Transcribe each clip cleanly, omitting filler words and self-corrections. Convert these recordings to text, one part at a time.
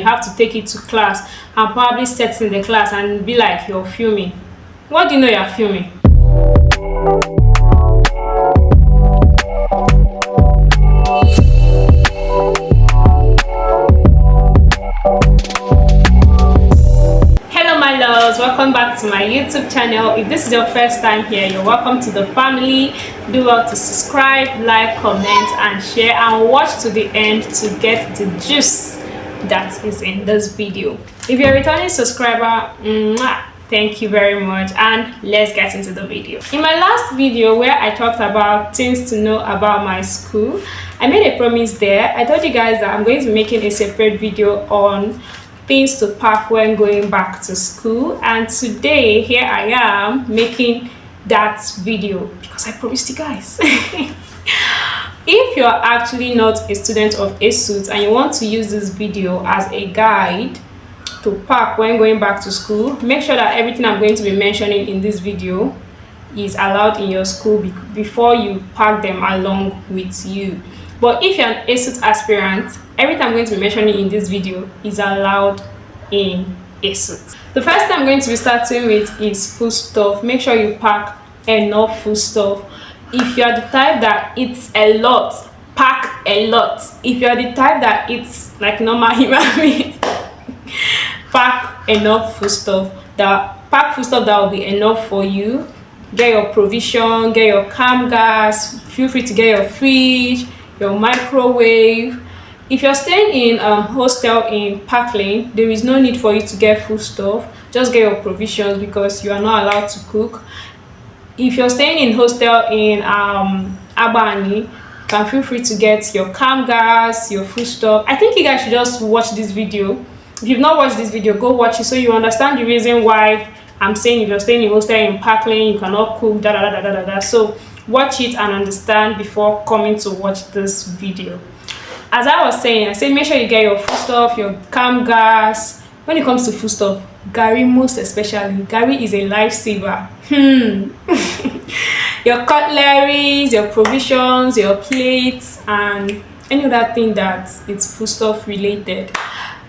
You have to take it to class and probably set in the class and be like you're filming. What do you know you're filming? Welcome back to my YouTube channel. If this is your first time here, you're welcome to the family. Do well to subscribe, like, comment and share, and watch to the end to get the juice that is in this video. If you're a returning subscriber, thank you very much, and let's get into the video. In my last video where I talked about things to know about my school, I made a promise there. I told you guys that I'm going to be making a separate video on things to pack when going back to school, and today here I am making that video because I promised you guys. If you're actually not a student of Esut and you want to use this video as a guide to pack when going back to school, make sure that everything I'm going to be mentioning in this video is allowed in your school before you pack them along with you. But if you're an Esut aspirant, everything I'm going to be mentioning in this video is allowed in Esut. The first thing I'm going to be starting with is food stuff. Make sure you pack enough food stuff. If you're the type that eats a lot, pack a lot. If you're the type that eats like normal human beings, pack enough food stuff. Pack food stuff that will be enough for you. Get your provision, get your cam gas. Feel free to get your fridge, your microwave. If you're staying in hostel in Park Lane, there is no need for you to get food stuff. Just get your provisions because you are not allowed to cook. If you're staying in hostel in Abani, you can feel free to get your cam gas, your food stuff. I think you guys should just watch this video. If you've not watched this video, go watch it so you understand the reason why I'm saying if you're staying in hostel in Park Lane, you cannot cook, So watch it and understand before coming to watch this video. As I was saying, I said make sure you get your food stuff, your cam gas. When it comes to food stuff, Gary most especially, Gary is a lifesaver. Your cutleries, your provisions, your plates, and any other thing that it's food stuff related.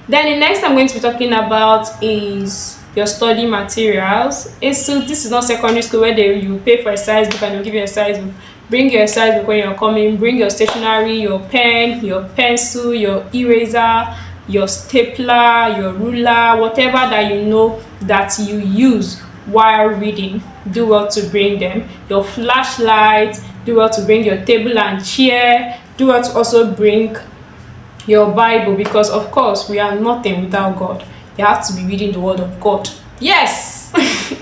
Then the next I'm going to be talking about is your study materials. So this is not secondary school where you pay for a size book and they'll give you a size book. Bring your size book when you're coming. Bring your stationery, your pen, your pencil, your eraser, your stapler, your ruler, whatever that you know that you use while reading. Do well to bring them. Your flashlight. Do well to bring your table and chair. Do well to also bring your Bible because of course we are nothing without God. You have to be reading the word of God. Yes.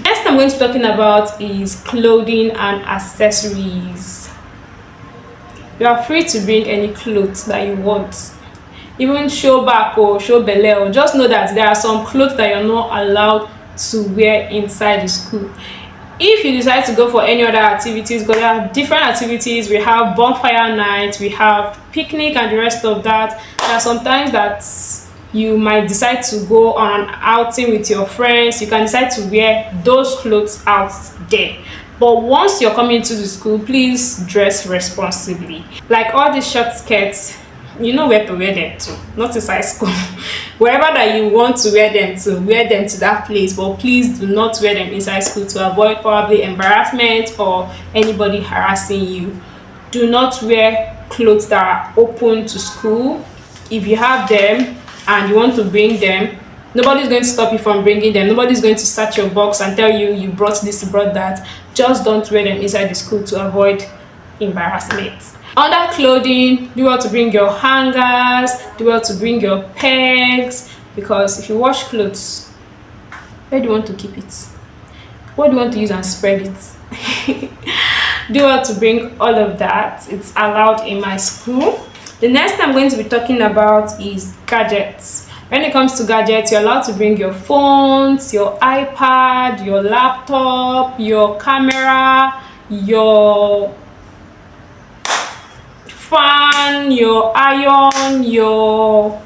Next I'm going to be talking about is clothing and accessories. You are free to bring any clothes that you want, even show back or show belly. Just know that there are some clothes that you're not allowed to wear inside the school. If you decide to go for any other activities, because there are different activities, we have bonfire night, we have picnic and the rest of that. There are sometimes that you might decide to go on an outing with your friends. You can decide to wear those clothes out there. But once you're coming to the school, please dress responsibly. Like all these short skirts, you know where to wear them to, not inside school. Wherever that you want to wear them to that place, but please do not wear them inside school to avoid probably embarrassment or anybody harassing you. Do not wear clothes that are open to school. If you have them and you want to bring them, nobody's going to stop you from bringing them. Nobody's going to search your box and tell you you brought this, you brought that. Just don't wear them inside the school to avoid embarrassment. Under clothing, do well to bring your hangers, do well to bring your pegs, because if you wash clothes, where do you want to keep it? What do you want to use and spread it? Do well to bring all of that. It's allowed in my school. The next thing I'm going to be talking about is gadgets. When it comes to gadgets, you're allowed to bring your phones, your iPad, your laptop, your camera, your fan, your iron, your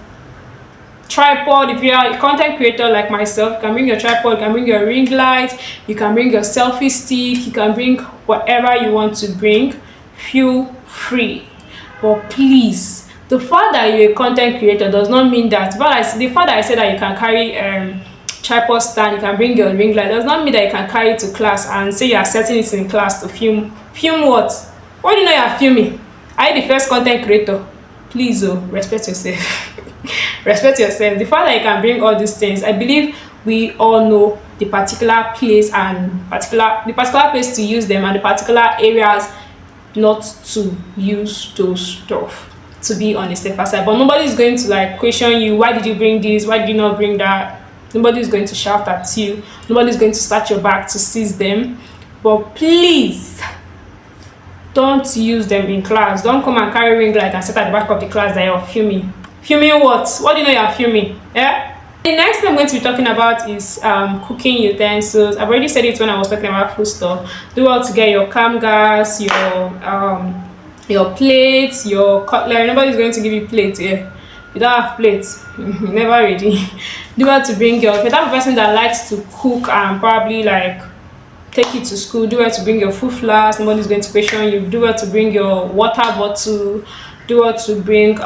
tripod. If you are a content creator like myself, you can bring your tripod, you can bring your ring light, you can bring your selfie stick, you can bring whatever you want to bring. Feel free. But please The fact that you're a content creator does not mean that, but the fact that I said that you can carry tripod stand, you can bring your ring light, does not mean that you can carry it to class and say you are setting it in class to film. Film what? What do you know you are filming? Are you the first content creator? Please, oh, respect yourself. Respect yourself. The fact that you can bring all these things, I believe we all know the particular place and the particular place to use them, and the particular areas not to use those stuff, to be on the safer side. But nobody is going to like question you, why did you bring this, why did you not bring that? Nobody is going to shout at you, nobody is going to start your back to seize them. But please don't use them in class. Don't come and carry ring light and sit at the back of the class that you're filming. Filming what? What do you know you're filming? Yeah. The next thing I'm going to be talking about is cooking utensils. I've already said it when I was talking about food stuff. Do well to get your cam gas, your plates, your cutlery. Nobody's going to give you plates here. You don't have plates. Never ready. Do well to bring if you're that person that likes to cook and probably like take it to school, do well to bring your food flask. Nobody's going to question you. Do well to bring your water bottle. Do well to bring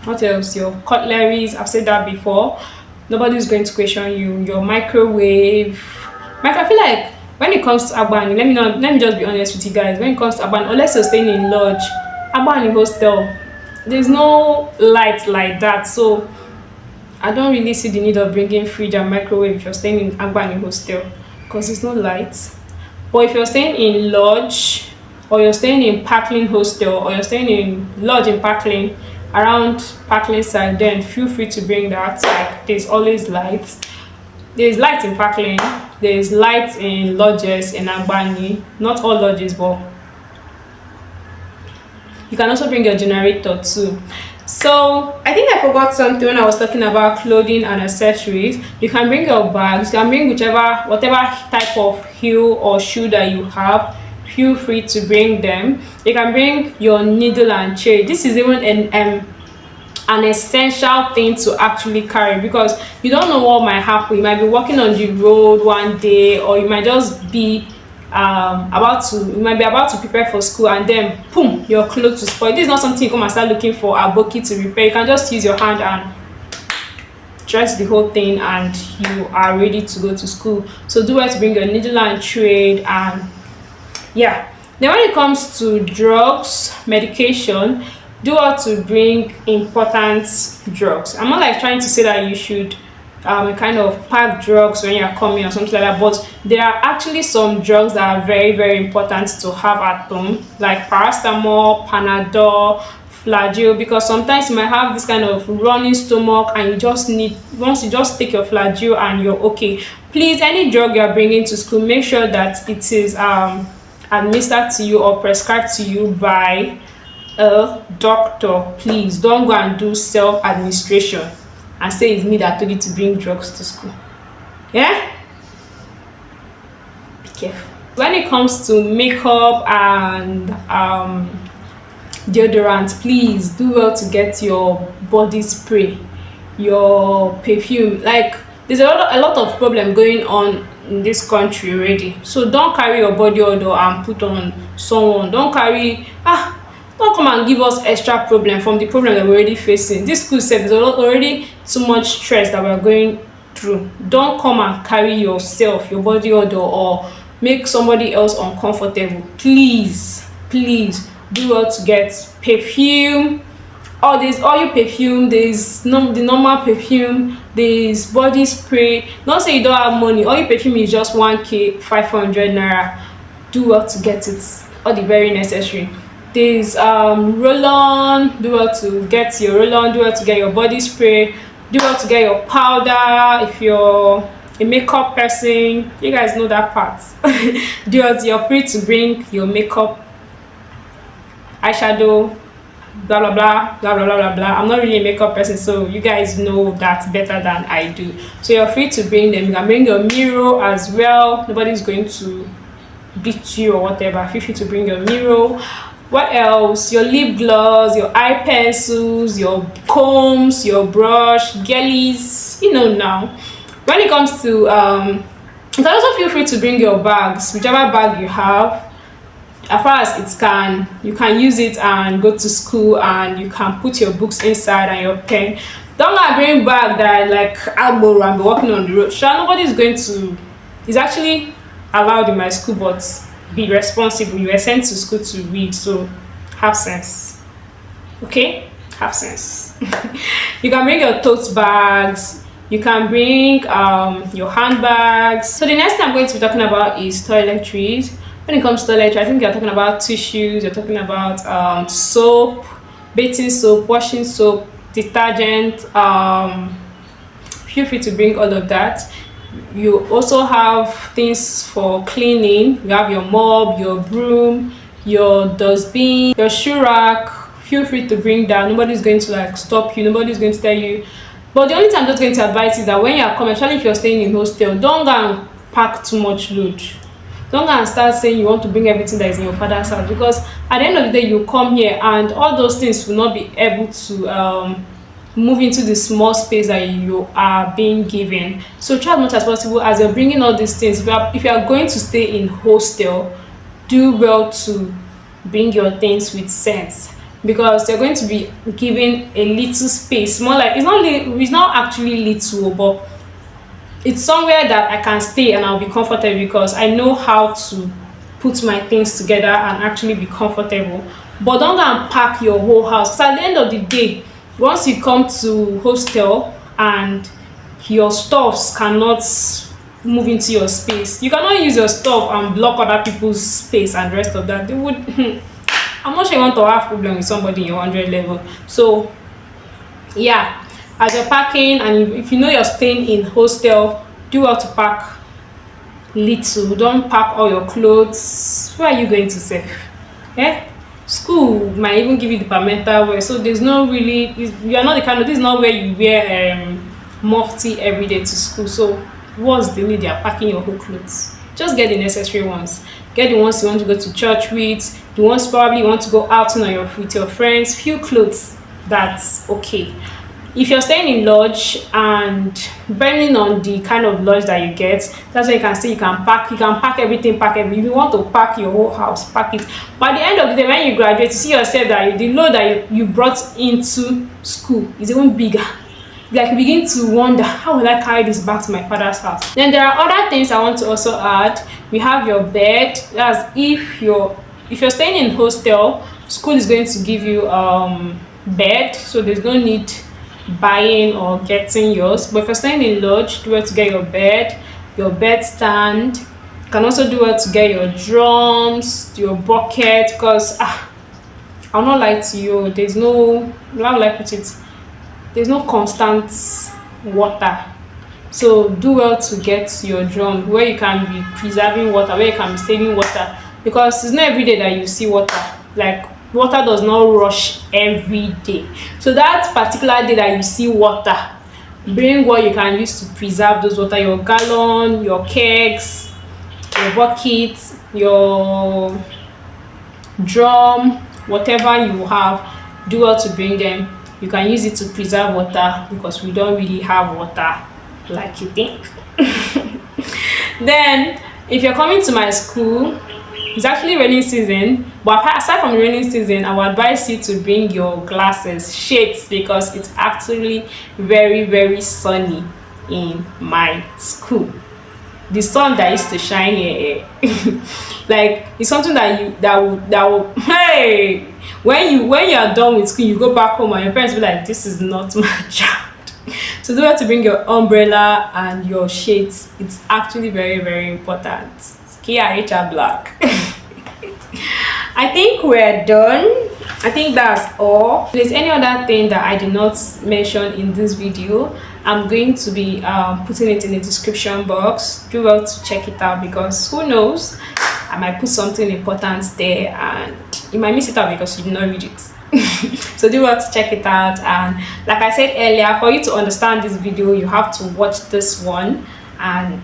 what else? Your cutleries. I've said that before. Nobody's going to question you. Your microwave. I feel like when it comes to Agbani, let me just be honest with you guys. When it comes to Agbani, unless you're staying in lodge, Agbani hostel, there's no light like that. So I don't really see the need of bringing fridge and microwave if you're staying in Agbani hostel, because there's no light. But if you're staying in lodge, or you're staying in Parkland hostel, or you're staying in lodge in Parkland, around Parkland side, then feel free to bring that. Like, there's always light. There's light in Parkland, there's light in lodges in Agbani. Not all lodges, but you can also bring your generator too. So I think I forgot something when I was talking about clothing and accessories. You can bring your bags, you can bring whatever type of heel or shoe that you have. Feel free to bring them. You can bring your needle and thread. This is even an essential thing to actually carry, because you don't know what might happen. You might be walking on the road one day, or you might just be about to prepare for school, and then boom, your clothes will spoil. This is not something you come and start looking for a bucket to repair. You can just use your hand and dress the whole thing, and you are ready to go to school. So do well to bring your needle and thread. And yeah, then when it comes to drugs, medication, do well to bring important drugs. I'm not like trying to say that you should kind of pack drugs when you're coming or something like that, but there are actually some drugs that are very, very important to have at home, like paracetamol, Panadol, Flagyl, because sometimes you might have this kind of running stomach and you just need, once you just take your Flagyl and you're okay. Please, any drug you're bringing to school, make sure that it is administered to you or prescribed to you by a doctor. Please don't go and do self-administration and say it's me that told you to bring drugs to school. Yeah, be careful. When it comes to makeup and deodorant, please do well to get your body spray, your perfume. Like, there's a lot of problem going on in this country already, so don't carry your body odor and put on someone. Don't come and give us extra problem from the problem that we're already facing. This school set is already too much stress that we're going through. Don't come and carry yourself, your body odor, or make somebody else uncomfortable. Please do well to get perfume. There's oil perfume, there's the normal perfume, there's body spray. Don't say you don't have money. Oil perfume is just 1k 500 naira. Do well to get it, all the very necessary. There's roll-on. Do well to get your roll-on. Do well to get your body spray. Do well to get your powder if you're a makeup person. You guys know that part. You're free to bring your makeup, eyeshadow, blah blah blah blah blah blah blah. I'm not really a makeup person, so you guys know that better than I do. So you're free to bring them. You can bring your mirror as well. Nobody's going to beat you or whatever. Feel free to bring your mirror. What else? Your lip gloss, your eye pencils, your combs, your brush, jellies. You know now. When it comes to you can also feel free to bring your bags, whichever bag you have. as far as it can, you can use it and go to school, and you can put your books inside and your pen. Don't go bring bag that like Agboro and be walking on the road. Sure, nobody is going to. It's actually allowed in my school, but be responsible. You were sent to school to read, so have sense. Okay, have sense. You can bring your tote bags. You can bring your handbags. So the next thing I'm going to be talking about is toiletries. When it comes to toiletries, I think you're talking about tissues. You're talking about soap, bathing soap, washing soap, detergent. Feel free to bring all of that. You also have things for cleaning. You have your mop, your broom, your dustbin, your shoe rack. Feel free to bring that. Nobody's going to like stop you. Nobody's going to tell you. But the only thing I'm just going to advise is that when you are coming, especially if you're staying in hostel, don't go and pack too much load. Don't go and start saying you want to bring everything that is in your father's house, because at the end of the day you come here and all those things will not be able to move into the small space that you are being given. So try as much as possible, as you're bringing all these things, if you are going to stay in hostel, do well to bring your things with sense, because you're going to be given a little space, more like it's not actually little, but it's somewhere that I can stay and I'll be comfortable, because I know how to put my things together and actually be comfortable. But don't go and pack your whole house, because at the end of the day, once you come to hostel and your stuffs cannot move into your space, you cannot use your stuff and block other people's space and the rest of that. They would I'm not sure you want to have problem with somebody in your 100 level. So yeah, as you're packing, and if you know you're staying in hostel, do well to pack little. Don't pack all your clothes. Where are you going to save? Eh? School might even give you the departmental wear, so there's no really, you are not the kind of, this is not where you wear mufti every day to school. So what's the need? You're packing your whole clothes. Just get the necessary ones. Get the ones you want to go to church with, the ones probably you want to go out with your friends. Few clothes, that's okay. If you're staying in lodge, and depending on the kind of lodge that you get, that's where you can say you can pack everything. If you want to pack your whole house, pack it. But at the end of the day, when you graduate, you see yourself that the load that you brought into school is even bigger. Like you begin to wonder, how will I carry this back to my father's house? Then there are other things I want to also add. We have your bed. That's if you're staying in hostel, school is going to give you bed, so there's no need buying or getting yours. But if you're staying in lodge, do well to get your bed stand. You can also do well to get your drums, your bucket, because I'll not lie to you, there's no constant water. So do well to get your drum where you can be preserving water, where you can be saving water, because it's not every day that you see water. Like water does not rush every day. So that particular day that you see water, bring what you can use to preserve those water, your gallon, your kegs, your buckets, your drum, whatever you have, do well to bring them. You can use it to preserve water, because we don't really have water like you think. Then if you're coming to my school, it's actually raining season, but aside from the raining season, I would advise you to bring your glasses, shades, because it's actually very, very sunny in my school. The sun that used to shine here, like it's something that will hey, when you are done with school, you go back home and your parents will be like, this is not my child. So do have to bring your umbrella and your shades. It's actually very, very important. Kia HR Black. I think we're done. I think that's all. If there's any other thing that I did not mention in this video, I'm going to be putting it in the description box. Do well to check it out, because who knows, I might put something important there and you might miss it out because you did not read it. So do well to check it out. And like I said earlier, for you to understand this video, you have to watch this one and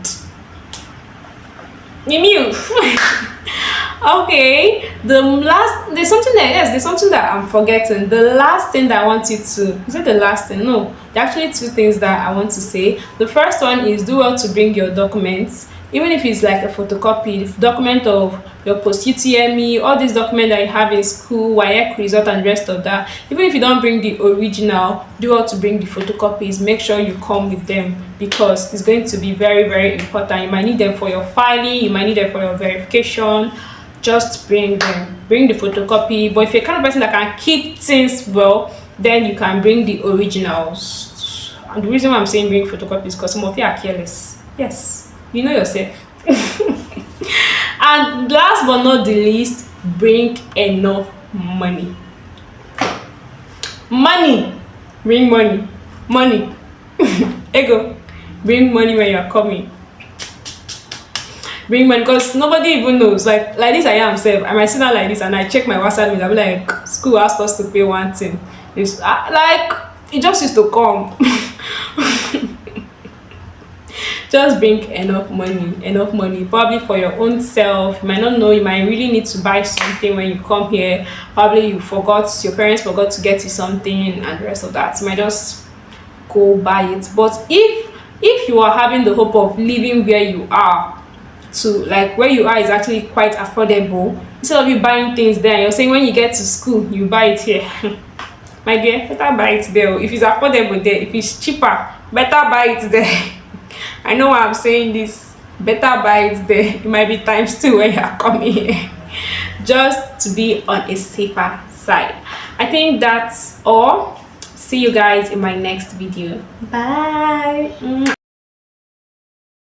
okay, there's something that I'm forgetting. The last thing that I want you to, is it the last thing? No, there are actually two things that I want to say. The first one is do well to bring your documents. even if it's like a photocopy, the document of your post UTME, all these documents that you have in school, WAEC result and rest of that. Even if you don't bring the original, do all to bring the photocopies. Make sure you come with them because it's going to be very, very important. You might need them for your filing, you might need them for your verification. Just bring them. Bring the photocopy. But if you're the kind of person that can keep things well, then you can bring the originals. And the reason why I'm saying bring photocopies is because some of you are careless. Yes, you know yourself. And last but not the least, bring enough money. Bring money. Ego, bring money when you're coming. Bring money because nobody even knows. Like this, I am self. I might sit down like this and I check my WhatsApp and I'm like, school asked us to pay one thing. It's like it just used to come. Just bring enough money, probably for your own self. You might not know, you might really need to buy something when you come here. Probably your parents forgot to get you something and the rest of that. You might just go buy it. But if you are having the hope of living where you are, to like where you are is actually quite affordable, instead of you buying things there, you're saying when you get to school you buy it here. My dear, better buy it there. If it's affordable there, if it's cheaper, better buy it there. I know why I'm saying this. Better buy it there. It might be times 2 when you're coming here. Just to be on a safer side. I think that's all. See you guys in my next video. Bye.